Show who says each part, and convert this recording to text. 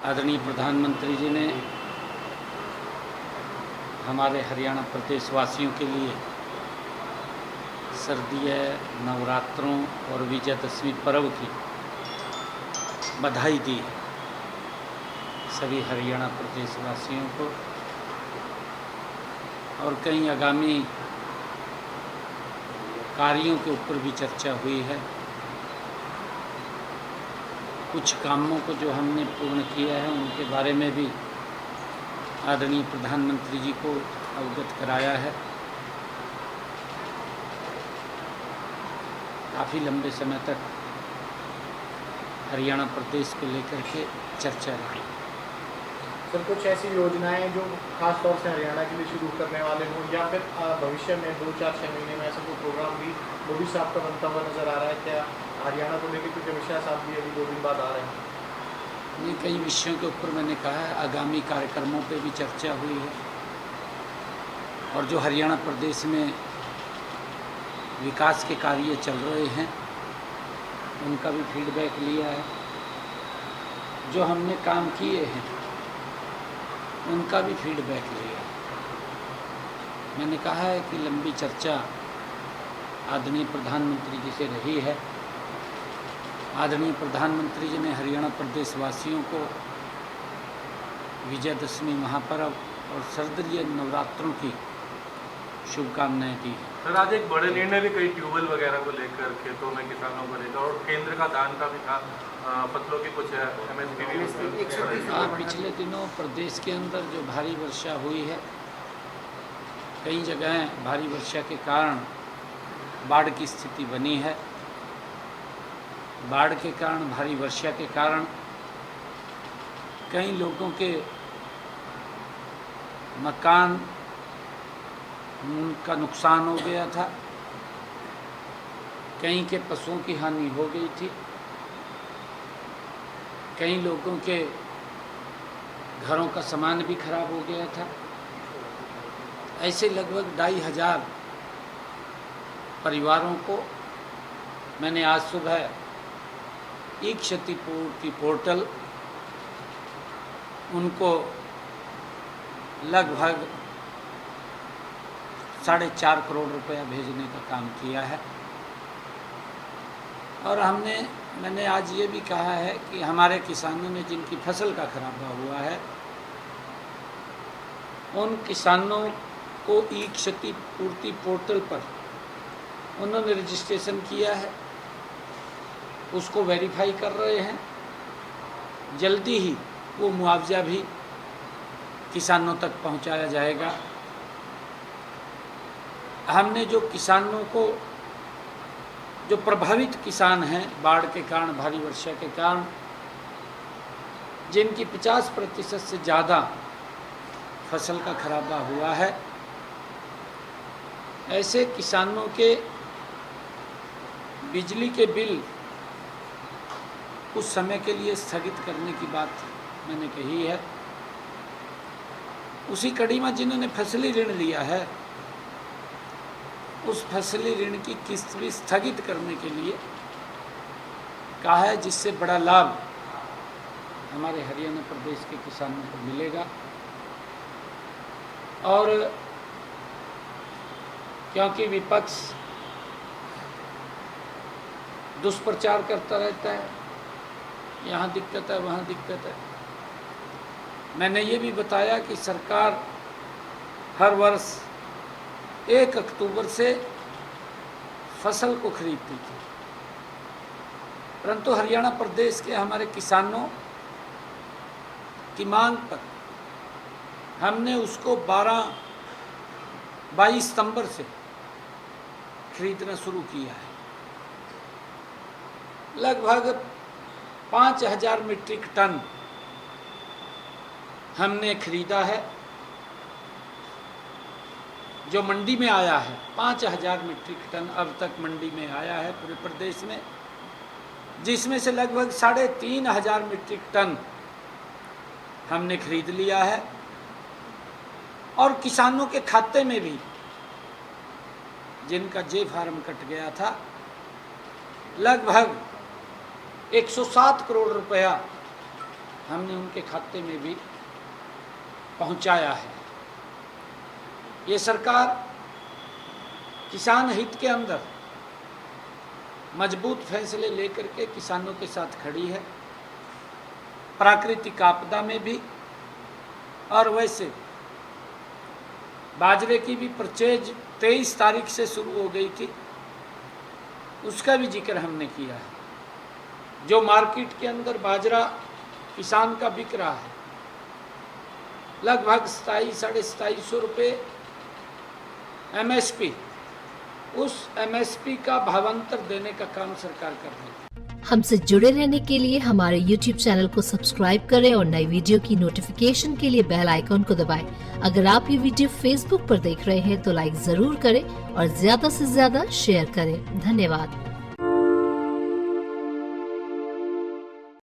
Speaker 1: आदरणीय प्रधानमंत्री जी ने हमारे हरियाणा प्रदेश वासियों के लिए सर्दीय नवरात्रों और विजयदशमी पर्व की बधाई दी। सभी हरियाणा प्रदेश वासियों को और कई आगामी कार्यों के ऊपर भी चर्चा हुई है। कुछ कामों को जो हमने पूर्ण किया है उनके बारे में भी आदरणीय प्रधानमंत्री जी को अवगत कराया है। काफ़ी लंबे समय तक हरियाणा प्रदेश को लेकर के चर्चा रही।
Speaker 2: सर, कुछ ऐसी योजनाएं जो खास तौर से हरियाणा के लिए शुरू करने वाले हों या फिर भविष्य में 2-4-6 महीने में ऐसा कोई प्रोग्राम भी मोदी साहब का बनता हुआ नजर आ रहा है? क्या हरियाणा को लेकर कुछ विषय साहब भी अभी 2 दिन बाद आ रहे हैं?
Speaker 1: ये कई विषयों के ऊपर मैंने कहा है, आगामी कार्यक्रमों पे भी चर्चा हुई है और जो हरियाणा प्रदेश में विकास के कार्य चल रहे हैं उनका भी फीडबैक लिया है। जो हमने काम किए हैं उनका भी फीडबैक लिया। मैंने कहा है कि लंबी चर्चा आदरणीय प्रधानमंत्री जी से रही है। आदरणीय प्रधानमंत्री जी ने हरियाणा प्रदेश वासियों को विजयदशमी महापर्व और सर्दीय नवरात्रों की शुभकामनाएं दी।
Speaker 3: सर, आज एक बड़े निर्णय भी कई ट्यूबवेल वगैरह को लेकर खेतों में किसानों को लेकर और केंद्र का दान का भी था, फसलों की कुछ MSP भी।
Speaker 1: पिछले दिनों प्रदेश के अंदर जो भारी वर्षा हुई है, कई जगह भारी वर्षा के कारण बाढ़ की स्थिति बनी है। बाढ़ के कारण, भारी वर्षा के कारण कई लोगों के मकान का नुकसान हो गया था, कई के पशुओं की हानि हो गई थी, कई लोगों के घरों का सामान भी खराब हो गया था। ऐसे लगभग 2,500 परिवारों को मैंने आज सुबह ई क्षतिपूर्ति पोर्टल उनको लगभग 4.5 करोड़ रुपया भेजने का काम किया है। और मैंने आज ये भी कहा है कि हमारे किसानों ने जिनकी फसल का खराबा हुआ है उन किसानों को ई क्षतिपूर्ति पोर्टल पर उन्होंने रजिस्ट्रेशन किया है, उसको वेरीफाई कर रहे हैं। जल्दी ही वो मुआवजा भी किसानों तक पहुंचाया जाएगा। हमने जो किसानों को, जो प्रभावित किसान हैं बाढ़ के कारण, भारी वर्षा के कारण, जिनकी 50% से ज़्यादा फसल का खराबा हुआ है, ऐसे किसानों के बिजली के बिल कुछ समय के लिए स्थगित करने की बात मैंने कही है। उसी कड़ी में जिन्होंने फसली ऋण लिया है उस फसली ऋण की किस्त भी स्थगित करने के लिए कहा है, जिससे बड़ा लाभ हमारे हरियाणा प्रदेश के किसानों को मिलेगा। और क्योंकि विपक्ष दुष्प्रचार करता रहता है, यहाँ दिक्कत है वहाँ दिक्कत है, मैंने ये भी बताया कि सरकार हर वर्ष 1 अक्टूबर से फसल को खरीदती थी, परंतु हरियाणा प्रदेश के हमारे किसानों की मांग पर हमने उसको 22 सितंबर से खरीदना शुरू किया है। लगभग 5,000 मीट्रिक टन हमने खरीदा है। जो मंडी में आया है 5,000 मीट्रिक टन अब तक मंडी में आया है पूरे प्रदेश में, जिसमें से लगभग 3,500 मीट्रिक टन हमने खरीद लिया है। और किसानों के खाते में भी, जिनका जे फार्म कट गया था, लगभग 107 करोड़ रुपया हमने उनके खाते में भी पहुंचाया है। ये सरकार किसान हित के अंदर मजबूत फैसले लेकर के किसानों के साथ खड़ी है, प्राकृतिक आपदा में भी। और वैसे बाजरे की भी परचेज 23 तारीख से शुरू हो गई थी, उसका भी जिक्र हमने किया है। जो मार्केट के अंदर बाजरा किसान का बिक रहा है लगभग 2700-2750 रुपये MSP, उस MSP का भावांतर देने का काम सरकार कर रही है।
Speaker 4: हमसे जुड़े रहने के लिए हमारे YouTube चैनल को सब्सक्राइब करें और नई वीडियो की नोटिफिकेशन के लिए बेल आइकॉन को दबाएं। अगर आप ये वीडियो Facebook पर देख रहे हैं तो लाइक जरूर करें और ज्यादा से ज्यादा शेयर करें। धन्यवाद।